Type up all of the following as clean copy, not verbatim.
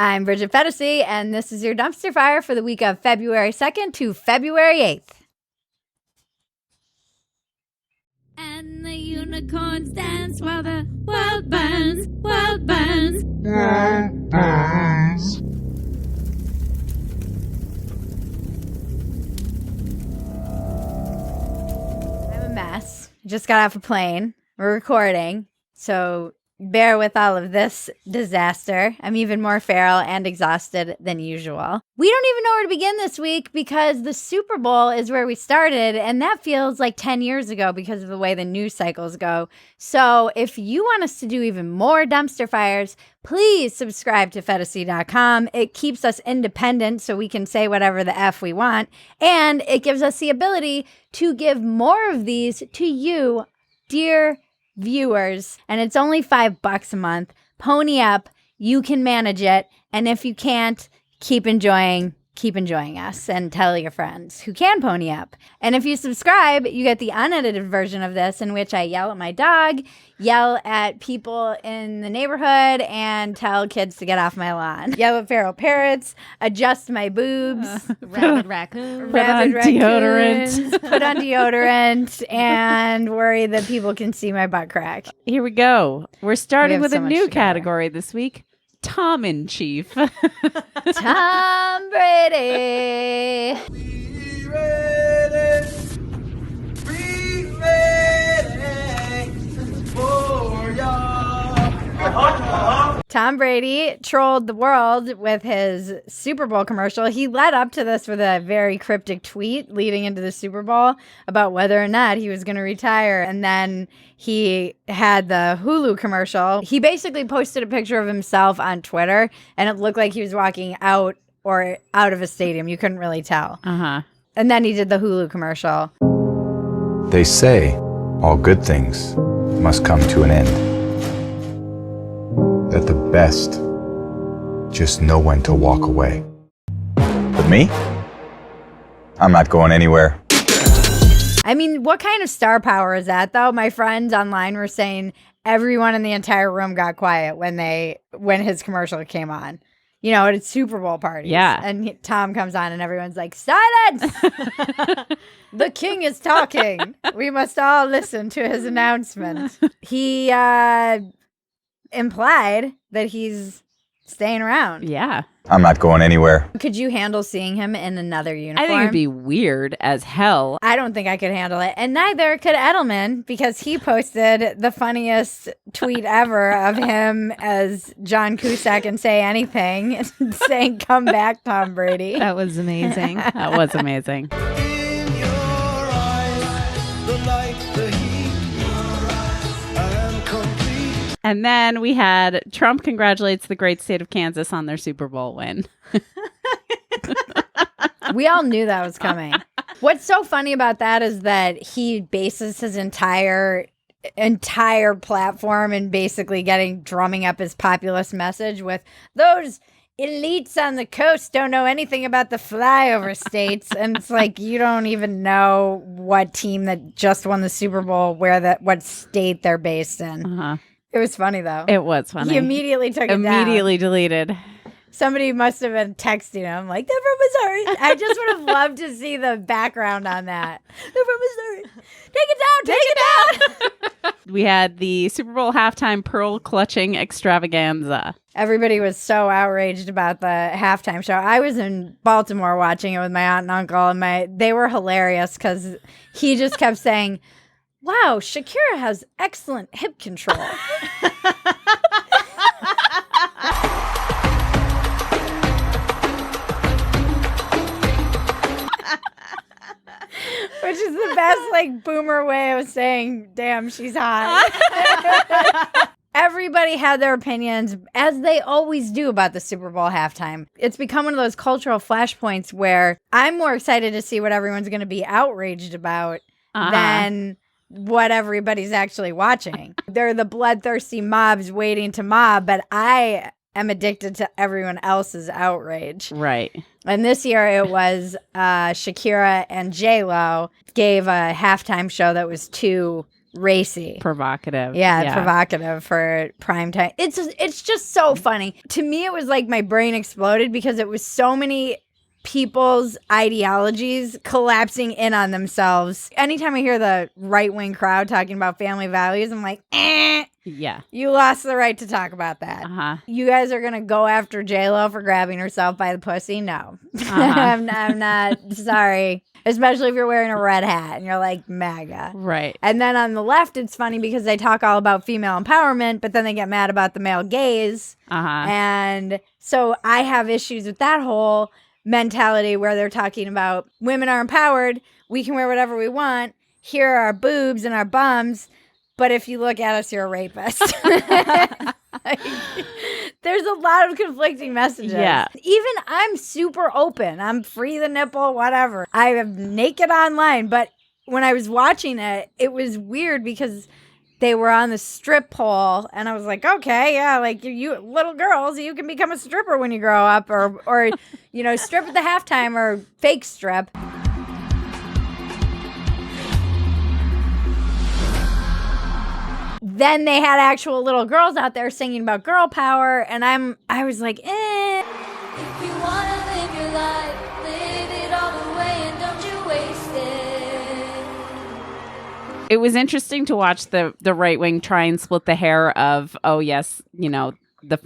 I'm Bridget Phetasy, and this is your dumpster fire for the week of February 2nd to February 8th. And the unicorns dance while the world burns, world burns. World burns. I'm a mess. Just got off a plane. We're recording, so bear with all of this disaster. I'm even more feral and exhausted than usual. We don't even know where to begin this week because the Super Bowl is where we started, and that feels like 10 years ago because of the way the news cycles go. So if you want us to do even more dumpster fires, please subscribe to Phetasy.com. It keeps us independent so we can say whatever the F we want, and it gives us the ability to give more of these to you, dear viewers, and it's only $5 a month. Pony up. You can manage it, and if you can't, keep enjoying us and tell your friends who can pony up. And if you subscribe, you get the unedited version of this in which I yell at my dog, yell at people in the neighborhood, and tell kids to get off my lawn. Yell at feral parrots, adjust my boobs, Rabid raccoon. put on deodorant, and worry that people can see my butt crack. Here we go. We're starting with so a much new to cover. category this week. Tom in Chief. Tom Brady. Be ready for y'all. Tom Brady trolled the world with his Super Bowl commercial. He led up to this with a very cryptic tweet leading into the Super Bowl about whether or not he was going to retire. And then he had the Hulu commercial. He basically posted a picture of himself on Twitter, and it looked like he was walking out of a stadium. You couldn't really tell. Uh-huh. And then he did the Hulu commercial. They say all good things must come to an end. That the best just know when to walk away. But me? I'm not going anywhere. I mean, what kind of star power is that, though? My friends online were saying everyone in the entire room got quiet when his commercial came on. You know, at a Super Bowl party. Yeah. And Tom comes on and everyone's like, silence! The king is talking. We must all listen to his announcement. He implied that he's staying around. Yeah. I'm not going anywhere. Could you handle seeing him in another uniform? I think it'd be weird as hell. I don't think I could handle it. And neither could Edelman, because he posted the funniest tweet ever of him as John Cusack and Say Anything, saying, come back, Tom Brady. That was amazing. That was amazing. In your eyes, the light, the heat, I am complete. And then we had Trump congratulates the great state of Kansas on their Super Bowl win. We all knew that was coming. What's so funny about that is that he bases his entire platform and basically drumming up his populist message with those elites on the coast don't know anything about the flyover states. And it's like, you don't even know what team that just won the Super Bowl, what state they're based in. Uh-huh. It was funny, though. It was funny. He immediately took it down. Immediately deleted. Somebody must have been texting him like, they're from Missouri. I just would have loved to see the background on that. They're from Missouri. Take it down. We had the Super Bowl halftime pearl clutching extravaganza. Everybody was so outraged about the halftime show. I was in Baltimore watching it with my aunt and uncle, and they were hilarious because he just kept saying, wow, Shakira has excellent hip control. Which is the best, boomer way of saying, damn, she's hot. Everybody had their opinions, as they always do, about the Super Bowl halftime. It's become one of those cultural flashpoints where I'm more excited to see what everyone's going to be outraged about than what everybody's actually watching. They're the bloodthirsty mobs waiting to mob, but I am addicted to everyone else's outrage. Right. And this year it was Shakira and J-Lo gave a halftime show that was too racy. Provocative. Yeah, provocative for prime time. It's just so funny. To me, it was like my brain exploded because it was so many people's ideologies collapsing in on themselves. Anytime I hear the right-wing crowd talking about family values, I'm like, Yeah. you lost the right to talk about that. Uh-huh. You guys are going to go after J-Lo for grabbing herself by the pussy? No. Uh-huh. I'm not. Sorry. Especially if you're wearing a red hat and you're like MAGA. Right. And then on the left, it's funny because they talk all about female empowerment, but then they get mad about the male gaze. Uh-huh. And so I have issues with that whole mentality where they're talking about women are empowered. We can wear whatever we want. Here are our boobs and our bums. But if you look at us, you're a rapist. Like, there's a lot of conflicting messages. Yeah. Even I'm super open. I'm free the nipple, whatever. I am naked online. But when I was watching it, it was weird because they were on the strip pole. And I was like, okay, yeah, like you little girls, you can become a stripper when you grow up or you know, strip at the halftime or fake strip. Then they had actual little girls out there singing about girl power, and I was like, If you wanna live your life, live it all the way and don't you waste it. It was interesting to watch the right wing try and split the hair of, oh yes, you know,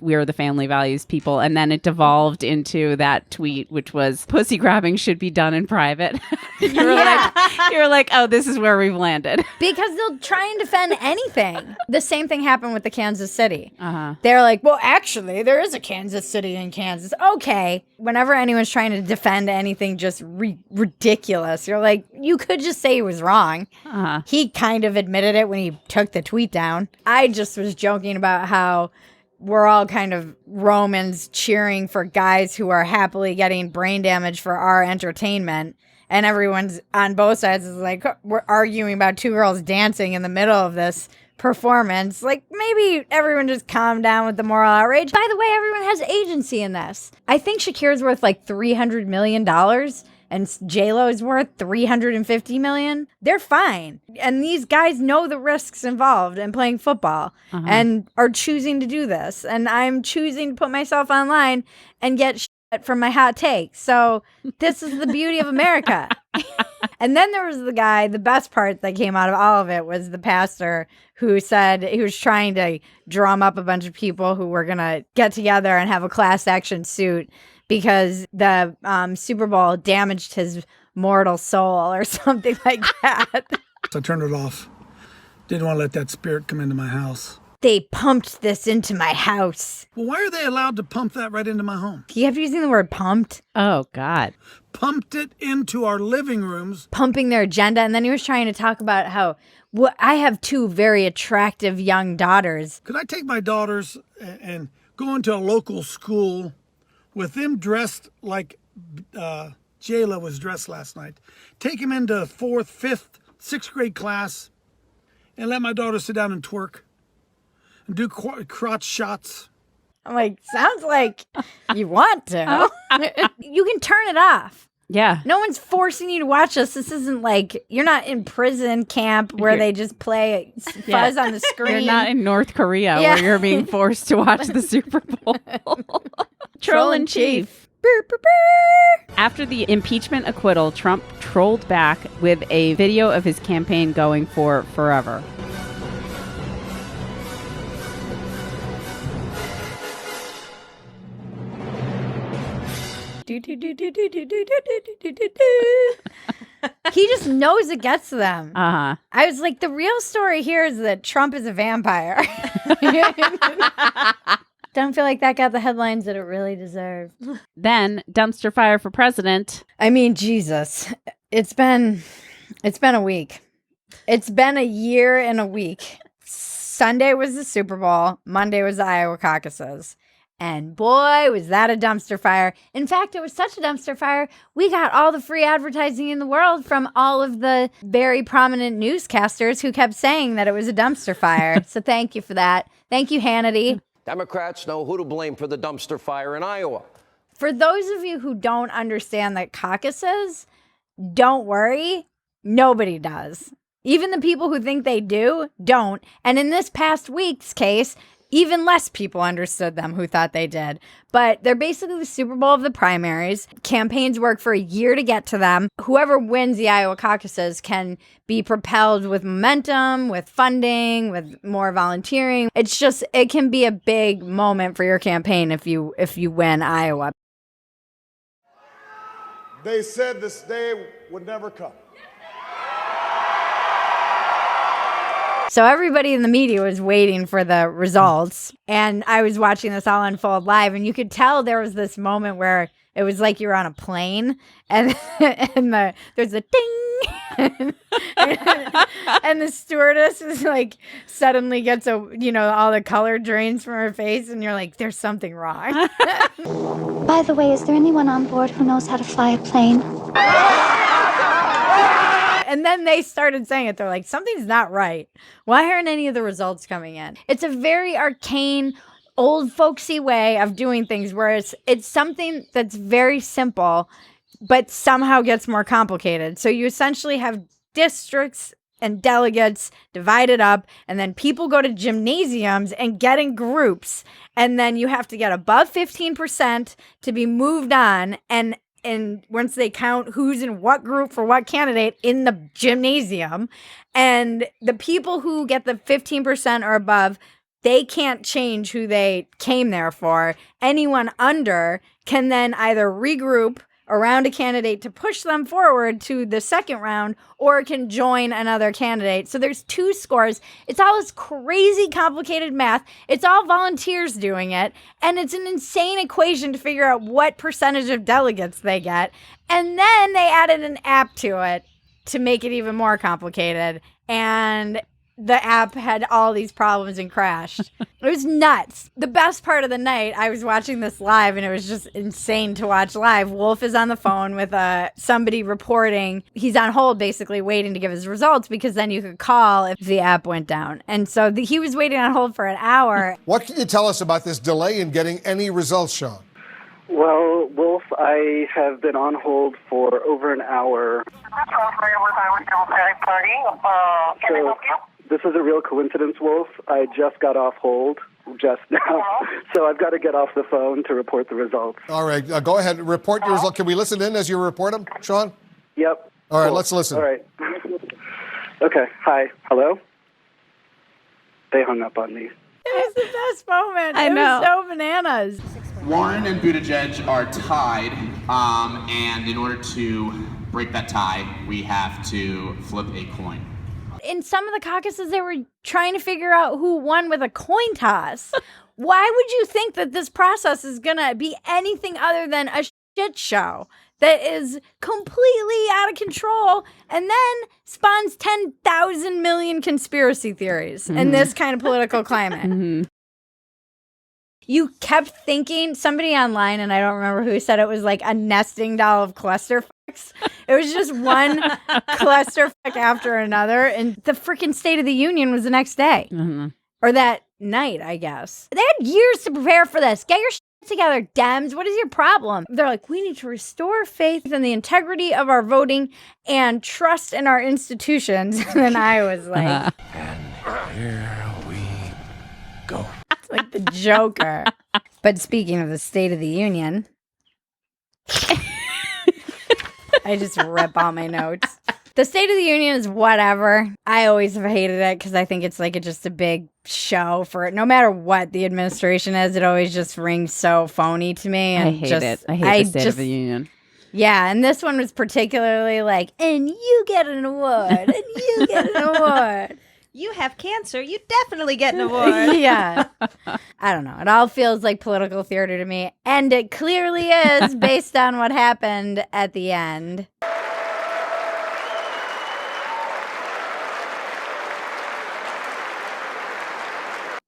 we're the family values people, and then it devolved into that tweet, which was pussy grabbing should be done in private. you were like, oh, this is where we've landed. Because they'll try and defend anything. The same thing happened with the Kansas City. Uh-huh. They're like, well, actually, there is a Kansas City in Kansas. Okay. Whenever anyone's trying to defend anything just ridiculous, you're like, you could just say he was wrong. Uh-huh. He kind of admitted it when he took the tweet down. I just was joking about how we're all kind of Romans cheering for guys who are happily getting brain damage for our entertainment. And everyone's on both sides is like, we're arguing about two girls dancing in the middle of this performance. Like, maybe everyone just calm down with the moral outrage. By the way, everyone has agency in this. I think Shakira's worth like $300 million. And J-Lo is worth $350 million. They're fine. And these guys know the risks involved in playing football and are choosing to do this. And I'm choosing to put myself online and get shit from my hot take. So this is the beauty of America. And then there was the guy, the best part that came out of all of it was the pastor who said he was trying to drum up a bunch of people who were going to get together and have a class action suit because the Super Bowl damaged his mortal soul or something like that. So I turned it off. Didn't want to let that spirit come into my house. They pumped this into my house. Well, why are they allowed to pump that right into my home? He kept using the word pumped. Oh, God. Pumped it into our living rooms. Pumping their agenda. And then he was trying to talk about how I have two very attractive young daughters. Could I take my daughters and go into a local school with them dressed like Jayla was dressed last night, take them into 4th, 5th, 6th grade class, and let my daughter sit down and twerk and do crotch shots? I'm like, sounds like you want to. You can turn it off. Yeah. No one's forcing you to watch this. This isn't like, you're not in prison camp where they just play fuzz on the screen. You're not in North Korea where you're being forced to watch the Super Bowl. Troll in chief. Burr, burr, burr. After the impeachment acquittal, Trump trolled back with a video of his campaign going for forever. He just knows it gets to them. Uh-huh. I was like, the real story here is that Trump is a vampire. Don't feel like that got the headlines that it really deserved. Then dumpster fire for president. I mean, Jesus, it's been a week. It's been a year and a week. Sunday was the Super Bowl. Monday was the Iowa caucuses. And boy, was that a dumpster fire. In fact, it was such a dumpster fire, we got all the free advertising in the world from all of the very prominent newscasters who kept saying that it was a dumpster fire. So thank you for that. Thank you, Hannity. Democrats know who to blame for the dumpster fire in Iowa. For those of you who don't understand the caucuses, don't worry. Nobody does. Even the people who think they do, don't. And in this past week's case, even less people understood them who thought they did. But they're basically the Super Bowl of the primaries. Campaigns work for a year to get to them. Whoever wins the Iowa caucuses can be propelled with momentum, with funding, with more volunteering. It's just, it can be a big moment for your campaign if you win Iowa. They said this day would never come. So everybody in the media was waiting for the results, and I was watching this all unfold live, and you could tell there was this moment where it was like you're on a plane, and there's a ding, and the stewardess is like suddenly gets all the color drains from her face, and you're like, there's something wrong. By the way, is there anyone on board who knows how to fly a plane? And then they started saying it. They're like, something's not right. Why aren't any of the results coming in? It's a very arcane, old folksy way of doing things where it's something that's very simple, but somehow gets more complicated. So you essentially have districts and delegates divided up, and then people go to gymnasiums and get in groups. And then you have to get above 15% to be moved on. And once they count who's in what group for what candidate in the gymnasium, and the people who get the 15% or above, they can't change who they came there for. Anyone under can then either regroup around a candidate to push them forward to the second round, or can join another candidate. So there's 2 scores. It's all this crazy complicated math. It's all volunteers doing it. And it's an insane equation to figure out what percentage of delegates they get. And then they added an app to it to make it even more complicated. And the app had all these problems and crashed. It was nuts. The best part of the night, I was watching this live, and it was just insane to watch live. Wolf is on the phone with somebody reporting. He's on hold, basically waiting to give his results, because then you could call if the app went down. And so he was waiting on hold for an hour. What can you tell us about this delay in getting any results, Sean? Well, Wolf, I have been on hold for over an hour. So, this is a real coincidence, Wolf. I just got off hold just now, so I've got to get off the phone to report the results. All right, go ahead. Report your results. Can we listen in as you report them, Sean? Yep. All right, cool. Let's listen. All right. Okay, hi. Hello? They hung up on me. It was the best moment. I know. It was so bananas. Warren and Buttigieg are tied, and in order to break that tie, we have to flip a coin. In some of the caucuses, they were trying to figure out who won with a coin toss. Why would you think that this process is going to be anything other than a shit show that is completely out of control and then spawns 10,000 million conspiracy theories in this kind of political climate? You kept thinking, somebody online, and I don't remember who said it, was like a nesting doll of clusterfucks. It was just one clusterfuck after another. And the freaking State of the Union was the next day. Or that night, I guess. They had years to prepare for this. Get your shit together, Dems. What is your problem? They're like, we need to restore faith in the integrity of our voting and trust in our institutions. And then I was like... And here we go. It's like the Joker. But speaking of the State of the Union... I just rip all my notes. The State of the Union is whatever. I always have hated it because I think it's like just a big show for it. No matter what the administration is, it always just rings so phony to me. And I hate it. I hate the State of the Union. Yeah, and this one was particularly like, and you get an award, and you get an award. You have cancer, you definitely get an award. Yeah. I don't know. It all feels like political theater to me. And it clearly is based on what happened at the end.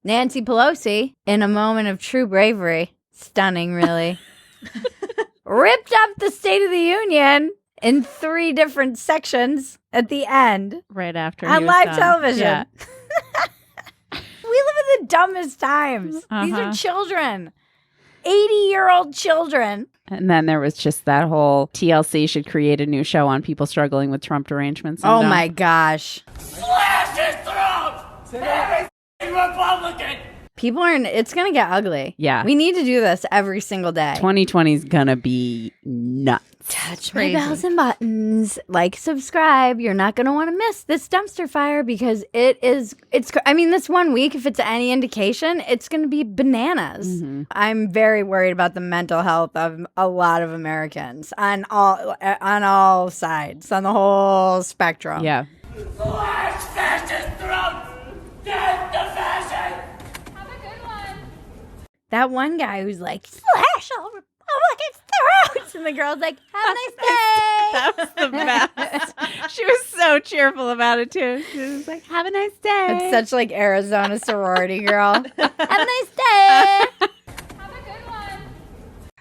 Nancy Pelosi, in a moment of true bravery, stunning really, ripped up the State of the Union in 3 different sections at the end. Right after on he was live done. television. Yeah. We live in the dumbest times. These are children. 80-year-old children. And then there was just that whole TLC should create a new show on people struggling with Trump derangement syndrome. Oh my gosh. Slash his throat! Every Republican! People are, it's going to get ugly. Yeah. We need to do this every single day. 2020 is going to be nuts. Touch my bells and buttons. Like, subscribe. You're not going to want to miss this dumpster fire because I mean, this 1 week, if it's any indication, it's going to be bananas. Mm-hmm. I'm very worried about the mental health of a lot of Americans on all sides, on the whole spectrum. Yeah. Slash fascist throat! Death to fashion! That one guy who's like, slash all Republicans' throats. And the girl's like, have a nice day. That was the best. She was so cheerful about it, too. She was like, have a nice day. It's such like Arizona sorority girl. Have a nice day. Have a good one.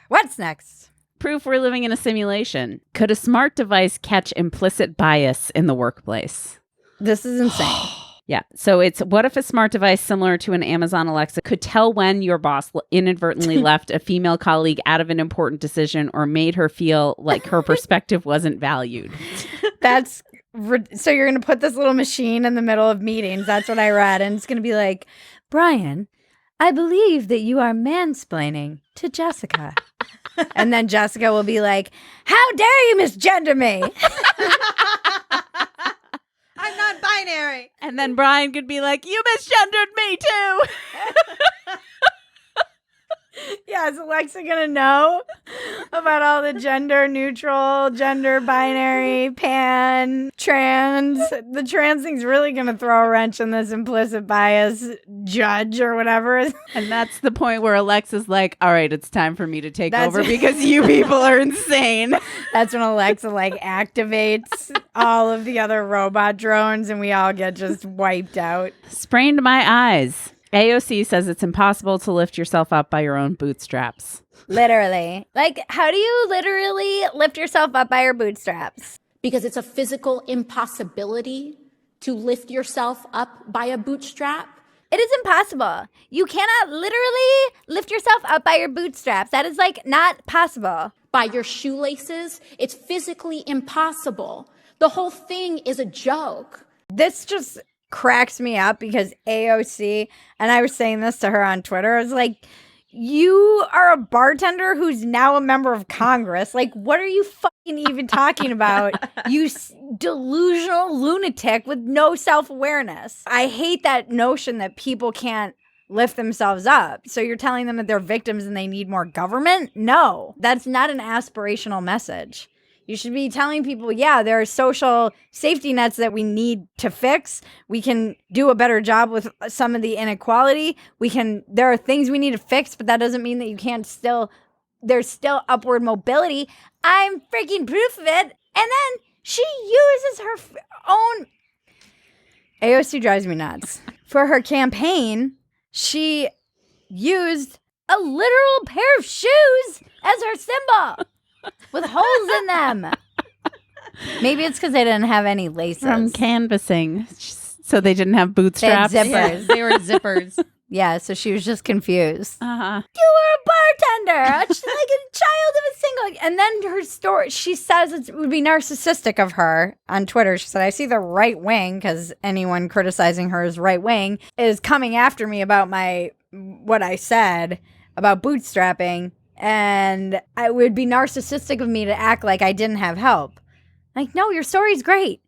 What's next? Proof we're living in a simulation. Could a smart device catch implicit bias in the workplace? This is insane. Yeah. So it's what if a smart device similar to an Amazon Alexa could tell when your boss inadvertently left a female colleague out of an important decision or made her feel like her perspective wasn't valued? So you're going to put this little machine in the middle of meetings. That's what I read. And it's going to be like, Brian, I believe that you are mansplaining to Jessica. And then Jessica will be like, how dare you misgender me? I'm not binary. And then Brian could be like, you misgendered me too. Yeah, is Alexa going to know about all the gender neutral, gender binary, pan, trans? The trans thing's really going to throw a wrench in this implicit bias judge or whatever. And that's the point where Alexa's like, all right, it's time for me to take over because you people are insane. That's when Alexa like activates all of the other robot drones and we all get just wiped out. Sprained my eyes. AOC says it's impossible to lift yourself up by your own bootstraps. Literally. Like, how do you literally lift yourself up by your bootstraps? Because it's a physical impossibility to lift yourself up by a bootstrap. It is impossible. You cannot literally lift yourself up by your bootstraps. That is like not possible. By your shoelaces, it's physically impossible. The whole thing is a joke. This just cracks me up because AOC, and I was saying this to her on Twitter, I was like, you are a bartender who's now a member of Congress. Like, what are you fucking even talking about? You delusional lunatic with no self-awareness. I hate that notion that people can't lift themselves up. So you're telling them that they're victims and they need more government? No, that's not an aspirational message. You should be telling people, yeah, there are social safety nets that we need to fix. We can do a better job with some of the inequality. There are things we need to fix, but that doesn't mean that you can't there's still upward mobility. I'm freaking proof of it. And then she uses her own. AOC drives me nuts. For her campaign, she used a literal pair of shoes as her symbol. With holes in them. Maybe it's because they didn't have any laces. From canvassing. So they didn't have bootstraps. They had zippers. Yeah, they were zippers. Yeah, so she was just confused. Uh-huh. You were a bartender. She's like a child of a single. And then her story, she says it would be narcissistic of her on Twitter. She said, I see the right wing, because anyone criticizing her as right wing, is coming after me about what I said about bootstrapping. And it would be narcissistic of me to act like I didn't have help. Like, no, your story's great.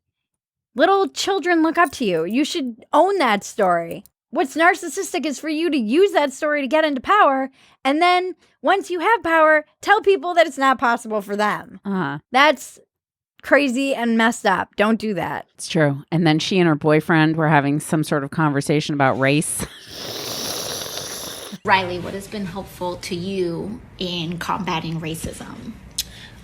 Little children look up to you. You should own that story. What's narcissistic is for you to use that story to get into power. And then once you have power, tell people that it's not possible for them. Uh-huh. That's crazy and messed up. Don't do that. It's true. And then she and her boyfriend were having some sort of conversation about race. Riley, what has been helpful to you in combating racism?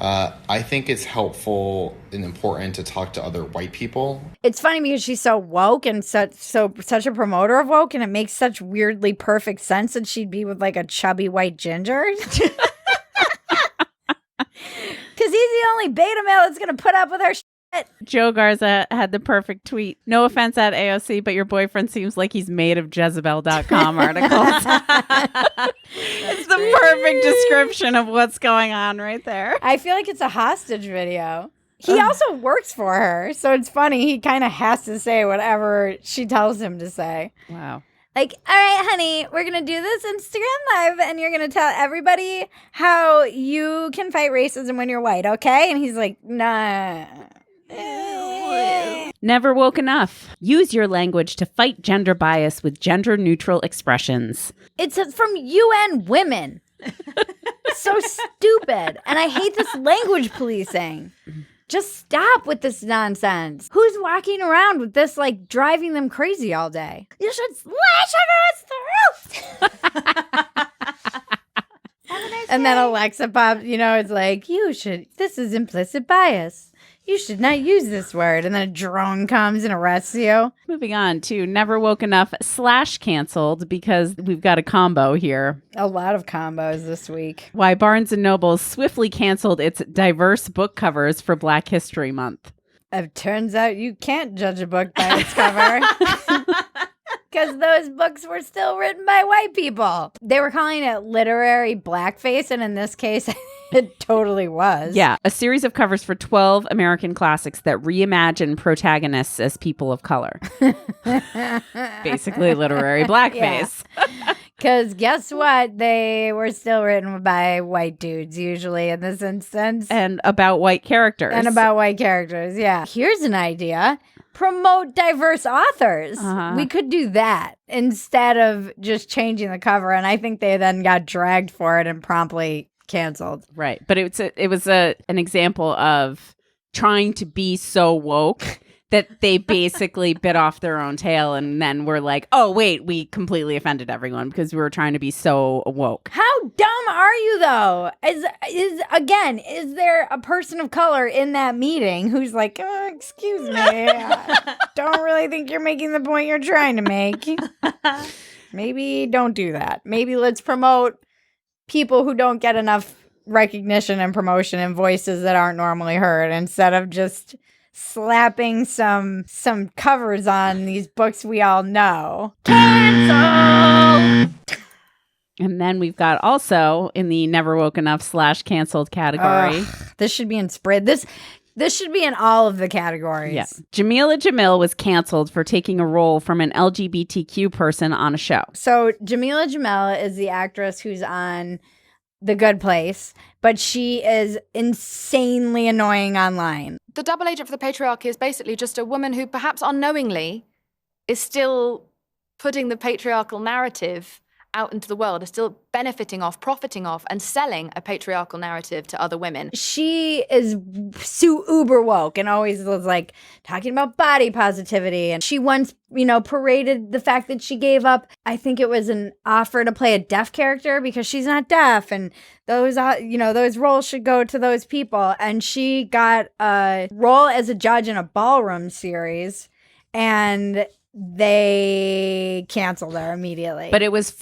I think it's helpful and important to talk to other white people. It's funny because she's so woke and such a promoter of woke, and it makes such weirdly perfect sense that she'd be with like a chubby white ginger. Because he's the only beta male that's going to put up with her Joe Garza had the perfect tweet. No offense at AOC, but your boyfriend seems like he's made of Jezebel.com articles. It's the perfect description of what's going on right there. I feel like it's a hostage video. He also works for her, so it's funny. He kind of has to say whatever she tells him to say. Wow. Like, all right, honey, we're going to do this Instagram Live, and you're going to tell everybody how you can fight racism when you're white, okay? And he's like, nah. Never woke enough. Use your language to fight gender bias with gender-neutral expressions. It's from UN Women. So stupid. And I hate this language policing. Just stop with this nonsense. Who's walking around with this, like, driving them crazy all day? You should slash everyone's throat. And then Alexa pops, it's like, this is implicit bias. You should not use this word. And then a drone comes and arrests you. Moving on to Never Woke Enough / canceled, because we've got a combo here. A lot of combos this week. Why Barnes & Noble swiftly canceled its diverse book covers for Black History Month. It turns out you can't judge a book by its cover. Because those books were still written by white people. They were calling it literary blackface, and in this case, it totally was. Yeah, a series of covers for 12 American classics that reimagine protagonists as people of color. Basically literary blackface. Because guess what? They were still written by white dudes, usually in this instance. And about white characters. Yeah. Here's an idea. Promote diverse authors. We could do that instead of just changing the cover. And I think they then got dragged for it and promptly canceled. Right. But it was an example of trying to be so woke that they basically bit off their own tail, and then were like, oh, wait, we completely offended everyone because we were trying to be so woke. How dumb are you, though? Is there a person of color in that meeting who's like, excuse me, I don't really think you're making the point you're trying to make. Maybe don't do that. Maybe let's promote people who don't get enough recognition and promotion and voices that aren't normally heard, instead of just slapping some covers on these books we all know. Cancel! And then we've got also in the Never Woke Enough / canceled category. This should be in spread. This should be in all of the categories. Yeah. Jameela Jamil was canceled for taking a role from an LGBTQ person on a show. So Jameela Jamil is the actress who's on The Good Place, but she is insanely annoying online. The double agent for the patriarchy is basically just a woman who perhaps unknowingly is still putting the patriarchal narrative out into the world, is still benefiting off, profiting off, and selling a patriarchal narrative to other women. She is so uber woke and always was like talking about body positivity. And she once, paraded the fact that she gave up, I think it was an offer to play a deaf character because she's not deaf. And those roles should go to those people. And she got a role as a judge in a ballroom series, and they canceled her immediately. But it was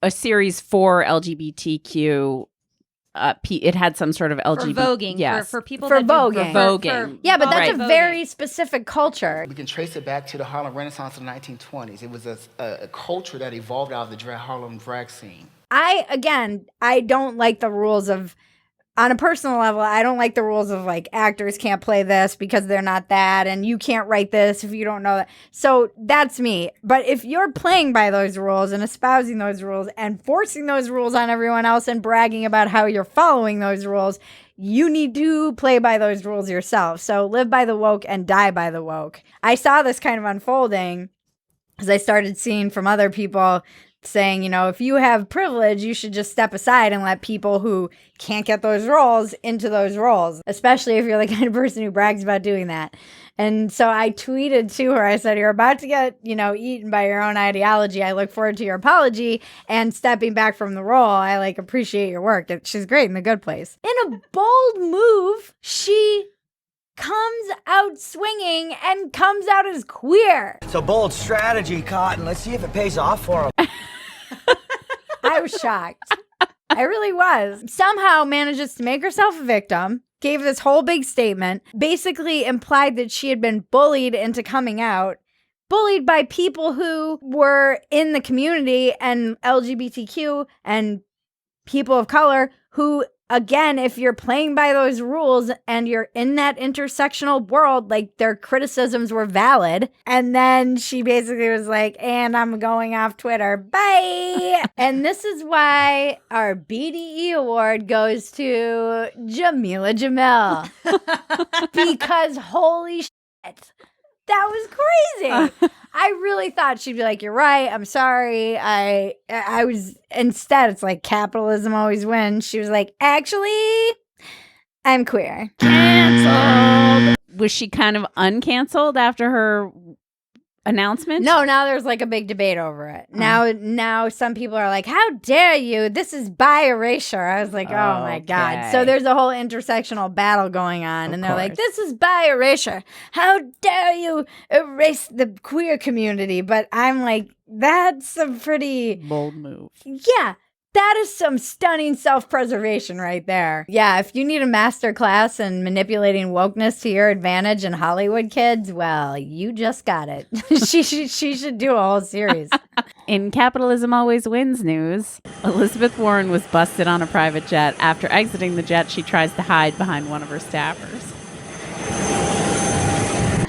a series for LGBTQ. It had some sort of LGBT. For voguing. Yes. For people for that voguing. Voguing. Yeah, but that's right. a very specific culture. We can trace it back to the Harlem Renaissance of the 1920s. It was a culture that evolved out of the Harlem drag scene. I don't like the rules of, on a personal level, I don't like the rules of like actors can't play this because they're not that, and you can't write this if you don't know that. So that's me. But if you're playing by those rules and espousing those rules and forcing those rules on everyone else and bragging about how you're following those rules, you need to play by those rules yourself. So live by the woke and die by the woke. I saw this kind of unfolding as I started seeing from other people saying, if you have privilege, you should just step aside and let people who can't get those roles into those roles, especially if you're the kind of person who brags about doing that. And so I tweeted to her, I said, you're about to get, eaten by your own ideology. I look forward to your apology and stepping back from the role. I appreciate your work. She's great in The Good Place. In a bold move, she comes out swinging and comes out as queer. It's a bold strategy, Cotton. Let's see if it pays off for him. I was shocked. I really was. Somehow manages to make herself a victim, gave this whole big statement, basically implied that she had been bullied into coming out, bullied by people who were in the community and LGBTQ and people of color who, again, if you're playing by those rules and you're in that intersectional world, like their criticisms were valid. And then she basically was like, and I'm going off Twitter. Bye. And this is why our BDE award goes to Jameela Jamil. Because holy shit. That was crazy. I really thought she'd be like, you're right. I'm sorry. I was, instead, it's like capitalism always wins. She was like, actually, I'm queer. Canceled. Was she kind of uncanceled after her announcement? No, now there's like a big debate over it. Now some people are like, how dare you? This is bi erasure. I was like, oh my God. So there's a whole intersectional battle going on. And they're like, this is bi erasure. How dare you erase the queer community? But I'm like, that's a pretty bold move. Yeah. That is some stunning self-preservation right there. Yeah, if you need a master class in manipulating wokeness to your advantage in Hollywood, kids, well, you just got it. she should do a whole series. In Capitalism Always Wins news, Elizabeth Warren was busted on a private jet. After exiting the jet, she tries to hide behind one of her staffers.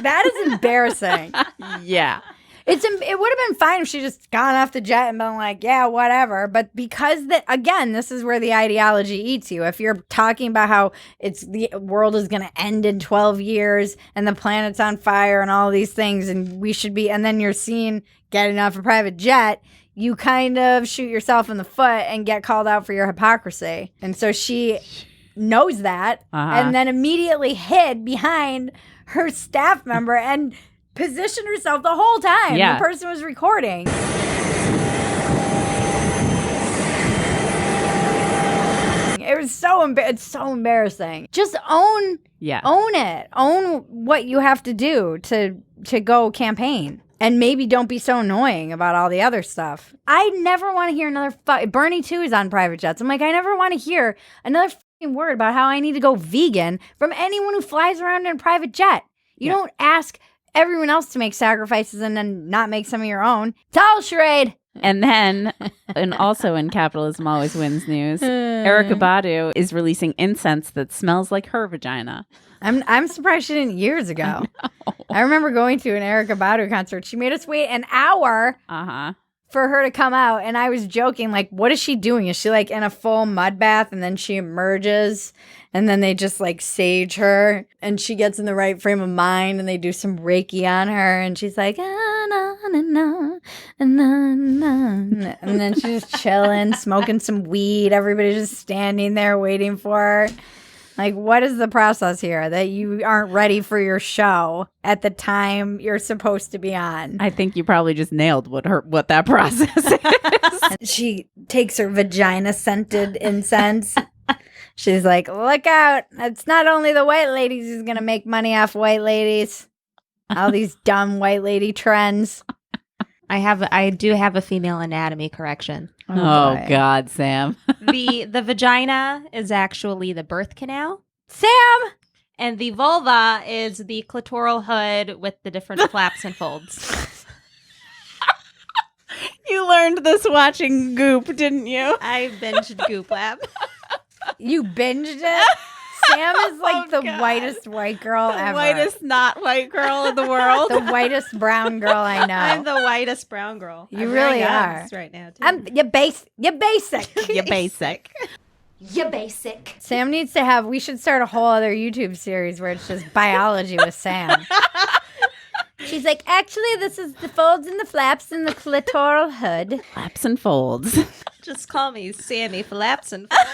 That is embarrassing. Yeah. It would have been fine if she just gone off the jet and been like, yeah, whatever. But because again, this is where the ideology eats you. If you're talking about how the world is going to end in 12 years and the planet's on fire and all these things and we should be, and then you're seen getting off a private jet, you kind of shoot yourself in the foot and get called out for your hypocrisy. And so she knows that and then immediately hid behind her staff member and positioned herself the whole time the person was recording. It was it's so embarrassing. Just own it. Own what you have to do to go campaign. And maybe don't be so annoying about all the other stuff. I never want to hear another Bernie too is on private jets. I'm like, I never want to hear another word about how I need to go vegan from anyone who flies around in a private jet. You don't ask everyone else to make sacrifices and then not make some of your own. It's all charade. And then, and also in Capitalism Always Wins news, Erykah Badu is releasing incense that smells like her vagina. I'm surprised she didn't years ago. I remember going to an Erykah Badu concert. She made us wait an hour for her to come out. And I was joking, like, what is she doing? Is she like in a full mud bath and then she emerges and then they just like sage her and she gets in the right frame of mind and they do some Reiki on her and she's like, ah, na, na, na, na, na. And then she's just chilling, smoking some weed. Everybody's just standing there waiting for her. Like, what is the process here that you aren't ready for your show at the time you're supposed to be on? I think you probably just nailed what that process is. She takes her vagina scented incense. She's like, look out. It's not only the white ladies who's going to make money off white ladies. All these dumb white lady trends. I do have a female anatomy correction. Oh God, Sam. The vagina is actually the birth canal. Sam! And the vulva is the clitoral hood with the different flaps and folds. You learned this watching Goop, didn't you? I binged Goop Lab. You binged it? Sam is like the whitest white girl ever. The whitest not white girl in the world. The whitest brown girl I know. I'm the whitest brown girl. You really are. Right now, too. You're basic. You're basic. You're basic. Sam needs to have, we should start a whole other YouTube series where it's just biology with Sam. She's like, actually, this is the folds and the flaps and the clitoral hood. Flaps and folds. Just call me Sammy Flaps and Folds.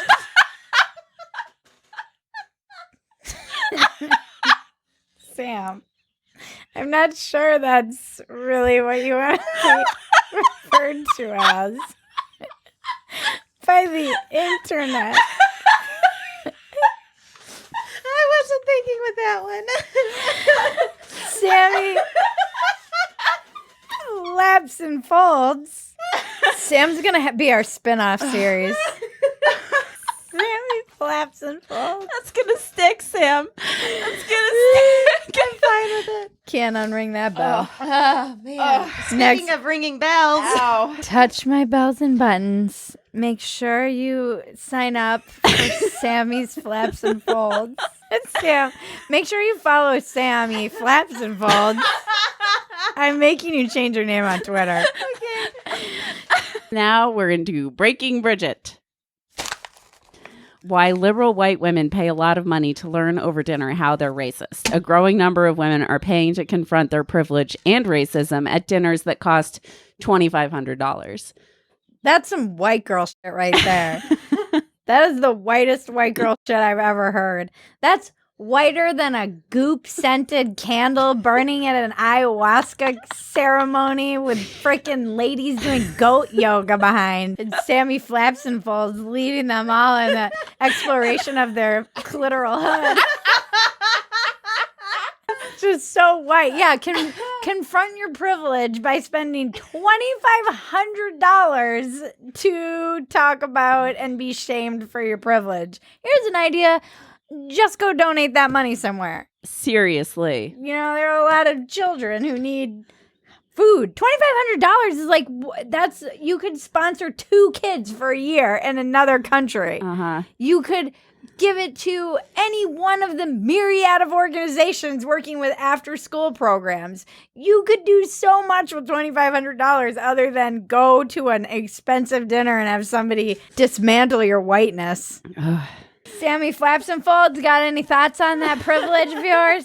Sam, I'm not sure that's really what you want to be referred to as by the internet. I wasn't thinking with that one. Sammy Flaps and Folds. Sam's going to be our spin-off series. Flaps and Folds. That's gonna stick, Sam. That's gonna stick. I'm fine with it. Can't unring that bell. Oh, man. Speaking of ringing bells. Touch my bells and buttons. Make sure you sign up for Sammy's Flaps and Folds. And Sam, make sure you follow Sammy Flaps and Folds. I'm making you change your name on Twitter. Okay. Now we're into Breaking Bridget. Why liberal white women pay a lot of money to learn over dinner how they're racist. A growing number of women are paying to confront their privilege and racism at dinners that cost $2,500. That's some white girl shit right there. That is the whitest white girl shit I've ever heard. That's whiter than a goop-scented candle burning at an ayahuasca ceremony with freaking ladies doing goat yoga behind. And Sammy Flaps and Folds leading them all in the exploration of their clitoral hood. Just so white. Yeah, confront your privilege by spending $2,500 to talk about and be shamed for your privilege. Here's an idea. Just go donate that money somewhere. Seriously. You know, there are a lot of children who need food. $2,500 is like, you could sponsor 2 kids for a year in another country. Uh-huh. You could give it to any one of the myriad of organizations working with after-school programs. You could do so much with $2,500 other than go to an expensive dinner and have somebody dismantle your whiteness. Sammy Flaps and Folds, got any thoughts on that privilege of yours?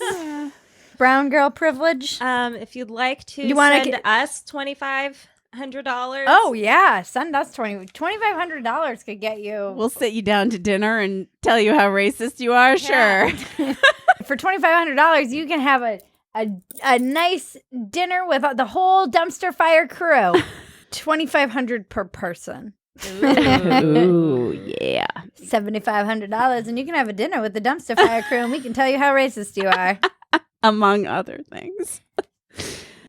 Brown girl privilege? If you'd like to send us $2,500. Oh, yeah. Send us $2,500 could get you. We'll sit you down to dinner and tell you how racist you are. Yeah. Sure. For $2,500, you can have a nice dinner with the whole dumpster fire crew. $2,500 per person. Ooh, yeah. $7,500, and you can have a dinner with the dumpster fire crew, and we can tell you how racist you are. Among other things.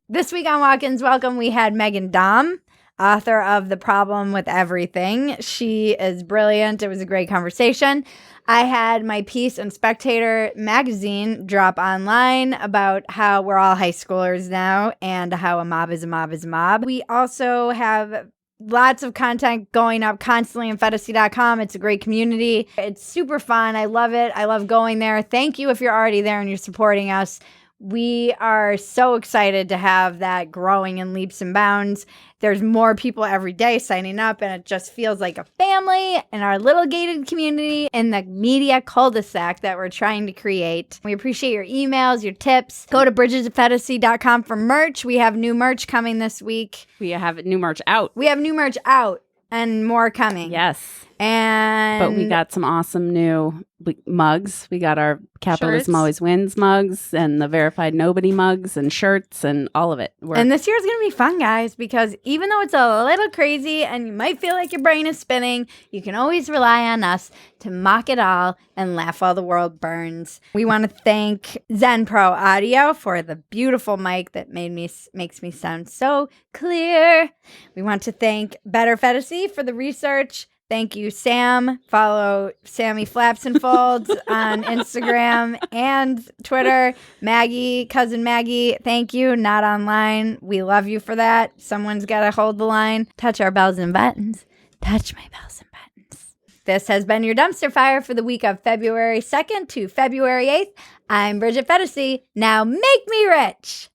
This week on Walk-Ins Welcome, we had Megan Dahm, author of The Problem with Everything. She is brilliant. It was a great conversation. I had my piece in Spectator magazine drop online about how we're all high schoolers now and how a mob is a mob is a mob. We also have lots of content going up constantly on Phetasy.com. It's a great community. It's super fun. I love it. I love going there. Thank you if you're already there and you're supporting us. We are so excited to have that growing in leaps and bounds. There's more people every day signing up, and it just feels like a family in our little gated community in the media cul-de-sac that we're trying to create. We appreciate your emails, your tips. Go to bridgetphetasy.com for merch. We have new merch coming this week. We have new merch out. We have new merch out and more coming. Yes. But we got some awesome new mugs. We got our Capitalism Shirts. Always Wins mugs and the Verified Nobody mugs and shirts and all of it. And this year's going to be fun, guys, because even though it's a little crazy and you might feel like your brain is spinning, you can always rely on us to mock it all and laugh while the world burns. We want to thank Zen Pro Audio for the beautiful mic that makes me sound so clear. We want to thank Better Phetasy for the research. Thank you, Sam. Follow Sammy Flaps and Folds on Instagram and Twitter. Maggie, cousin Maggie, thank you. Not online. We love you for that. Someone's got to hold the line. Touch our bells and buttons. Touch my bells and buttons. This has been your Dumpster Fire for the week of February 2nd to February 8th. I'm Bridget Phetasy. Now make me rich.